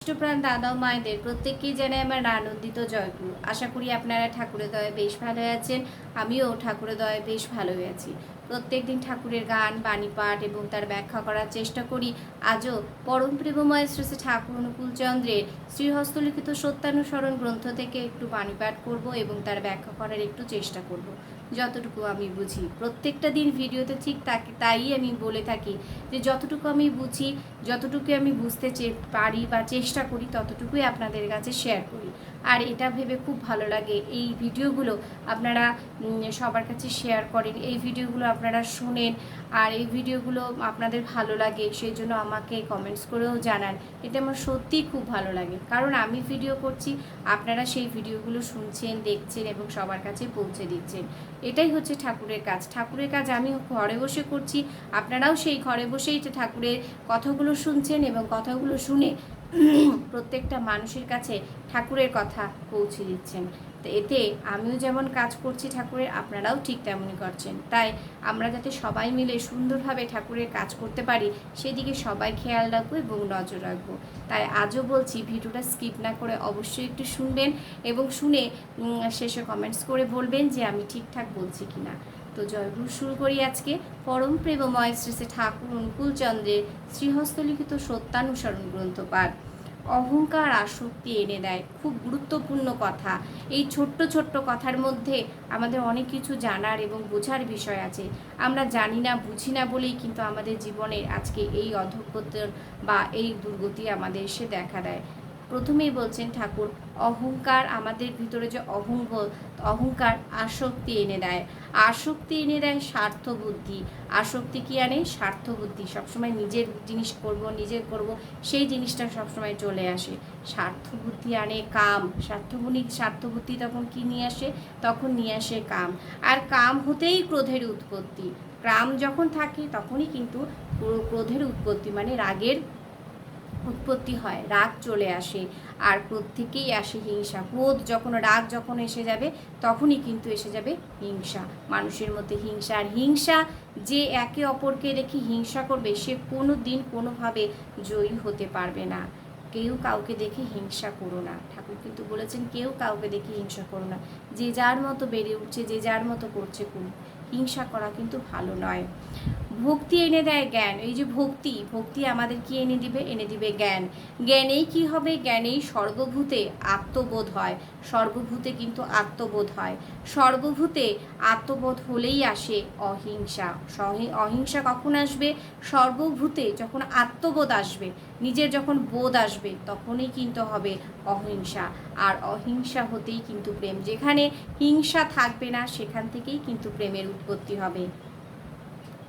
ইষ্টপ্রাণ দাদা ও মায়েদের প্রত্যেককেই জানাই আমার আনন্দিত জয়গুরু। আশা করি আপনারা ঠাকুরের দয়ায় বেশ ভালো আছেন। আমিও ঠাকুরের দয়ায় বেশ ভালোই আছি। প্রত্যেক দিন ঠাকুরের গান, বাণী পাঠ এবং তার ব্যাখ্যা করার চেষ্টা করি। আজও পরম প্রেমময় শ্রী শ্রী ঠাকুর অনুকূলচন্দ্রের শ্রীহস্তলিখিত সত্যানুসরণ গ্রন্থ থেকে একটু বাণী পাঠ করব এবং তার ব্যাখ্যা করার একটু চেষ্টা করব, যতটুকু আমি বুঝি। প্রত্যেকটা দিন ভিডিওতে ঠিক তাই আমি বলে থাকি যে যতটুকু আমি বুঝি, যতটুকু আমি বুঝতে পারি বা চেষ্টা করি, ততটুকুই আপনাদের কাছে শেয়ার করি। আর এটা ভেবে খুব ভালো লাগে এই ভিডিওগুলো আপনারা সবার কাছে শেয়ার করেন, এই ভিডিওগুলো আপনারা শোনেন, আর এই ভিডিওগুলো আপনাদের ভালো লাগে সেই জন্য আমাকে কমেন্টস করেও জানান। এটা আমার সত্যিই খুব ভালো লাগে, কারণ আমি ভিডিও করছি, আপনারা সেই ভিডিওগুলো শুনছেন, দেখছেন এবং সবার কাছে পৌঁছে দিচ্ছেন। এটাই হচ্ছে ঠাকুরের কাজ। ঠাকুরের কাজ আমি ঘরে বসে করছি, আপনারাও সেই ঘরে বসেই ঠাকুরের কথাগুলো শুনছেন এবং কথাগুলো শুনে প্রত্যেকটা মানুষের কাছে ঠাকুরের কথা পৌঁছে দিচ্ছেন। তো এতে আমিও যেমন কাজ করছি ঠাকুরের, আপনারাও ঠিক তেমনই করছেন। তাই আমরা যাতে সবাই মিলে সুন্দরভাবে ঠাকুরের কাজ করতে পারি সেদিকে সবাই খেয়াল রাখবো এবং নজর রাখবো। তাই আজও বলছি, ভিডিওটা স্কিপ না করে অবশ্যই একটু শুনবেন এবং শুনে শেষে কমেন্টস করে বলবেন যে আমি ঠিকঠাক বলছি কিনা। তো জয়গুরু শুরু করি আজকে পরম প্রেমময় শ্রী শ্রী ঠাকুর অনুকূলচন্দ্রের শ্রীহস্তলিখিত সত্যানুসরণ গ্রন্থ পাঠ। অহংকার আসক্তি এনে দেয়, খুব গুরুত্বপূর্ণ কথা। এই ছোট্ট ছোট্ট কথার মধ্যে আমাদের অনেক কিছু জানার এবং বোঝার বিষয় আছে। আমরা জানি না, বুঝি না বলেই কিন্তু আমাদের জীবনে আজকে এই অধঃপতন বা এই দুর্গতি আমাদের এসে দেখা দেয়। প্রথমেই বলছেন ঠাকুর, অহংকার, আমাদের ভিতরে যে অহংকার আসক্তি এনে দেয়। আসক্তি এনে দেয় স্বার্থ বুদ্ধি। আসক্তি কি আনে? স্বার্থ বুদ্ধি। সবসময় নিজের জিনিস করব, নিজের করব, সেই জিনিসটা সবসময় চলে আসে। স্বার্থ বুদ্ধি আনে কাম। স্বার্থ বুদ্ধি তখন কি নিয়ে আসে? তখন নিয়ে আসে কাম। আর কাম হতেই ক্রোধের উৎপত্তি। কাম যখন থাকে তখনই কিন্তু ক্রোধের উৎপত্তি, মানে রাগের উৎপত্তি হয়, রাগ চলে আসে। আর ক্রোধ থেকেই আসে হিংসা। রাগ যখন এসে যাবে তখনই কিন্তু এসে যাবে হিংসা। মানুষের মধ্যে হিংসা, আর হিংসা যে একে অপরকে রেখে হিংসা করবে সে কোনো দিন কোনোভাবে জয়ী হতে পারবে না। কেউ কাউকে দেখে হিংসা করো না। ঠাকুর কিন্তু বলেছেন কেউ কাউকে দেখে হিংসা করো না। যে যার মতো বেড়ে উঠছে, যে যার মতো করছে করুন, হিংসা করা কিন্তু ভালো নয়। ভক্তি এনে দেয় জ্ঞান। এই যে ভক্তি আমাদের কি এনে দিবে? এনে দিবে জ্ঞান। জ্ঞানেই কি হবে? জ্ঞানেই সর্বভূতে আত্মবোধ হয়। সর্বভূতে কিন্তু আত্মবোধ হয়। সর্বভূতে আত্মবোধ হলেই আসে অহিংসা। অহিংসা কখন আসবে? সর্বভূতে যখন আত্মবোধ আসবে, নিজের যখন বোধ আসবে, তখনই কিন্তু হবে অহিংসা। আর অহিংসা হতেই কিন্তু প্রেম। যেখানে হিংসা থাকবে না সেখান থেকেই কিন্তু প্রেমের উৎপত্তি হবে।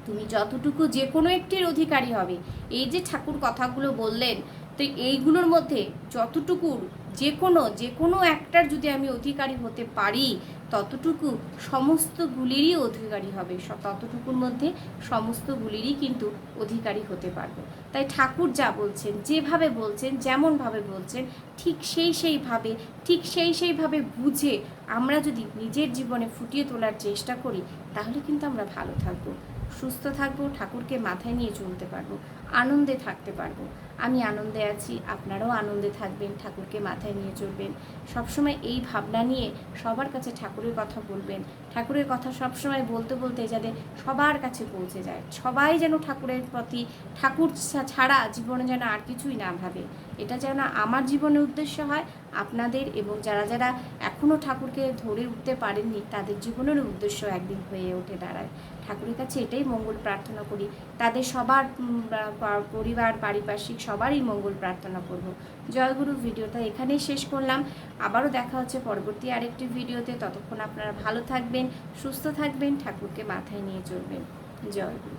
তুমি যতটুকু যে কোনো একটির অধিকারী হবে। এই যে ঠাকুর কথাগুলো বললেন, তো এইগুলোর মধ্যে যতটুকুর যে কোনো একটার যদি আমি অধিকারী হতে পারি, ততটুকু সমস্তগুলিরই অধিকারী হবে। ততটুকুর মধ্যে সমস্তগুলিরই কিন্তু অধিকারী হতে পারবো। তাই ঠাকুর যা বলছেন, যেভাবে বলছেন, যেমনভাবে বলছেন, ঠিক সেইভাবে বুঝে আমরা যদি নিজের জীবনে ফুটিয়ে তোলার চেষ্টা করি, তাহলে কিন্তু আমরা ভালো থাকবো, সুস্থ থাকবো, ঠাকুরকে মাথায় নিয়ে চলতে পারবো, আনন্দে থাকতে পারবো। আমি আনন্দে আছি, আপনারাও আনন্দে থাকবেন, ঠাকুরকে মাথায় নিয়ে চলবেন। সবসময় এই ভাবনা নিয়ে সবার কাছে ঠাকুরের কথা বলবেন। ঠাকুরের কথা সবসময় বলতে বলতে যাতে সবার কাছে পৌঁছে যায়। সবাই যেন ঠাকুরের প্রতি, ঠাকুর ছাড়া জীবনে যেন আর কিছুই না ভাবে। এটা যেন আমার জীবনের উদ্দেশ্য হয়, আপনাদের এবং যারা যারা এখনও ঠাকুরকে ধরে উঠতে পারেননি তাদের জীবনের উদ্দেশ্য একদিন হয়ে উঠে দাঁড়ায়। ঠাকুরের কাছে এটাই মঙ্গল প্রার্থনা করি। তাদের সবার পরিবার, পারিপার্শ্বিক সবারই মঙ্গল প্রার্থনা করব। জয়গুরু। ভিডিওটা এখানেই শেষ করলাম। আবারও দেখা হচ্ছে পরবর্তী আরেকটি ভিডিওতে। ততক্ষণ আপনারা ভালো থাকবেন, সুস্থ থাকবেন, ঠাকুরকে মাথায় নিয়ে চলবেন। জয়গুরু।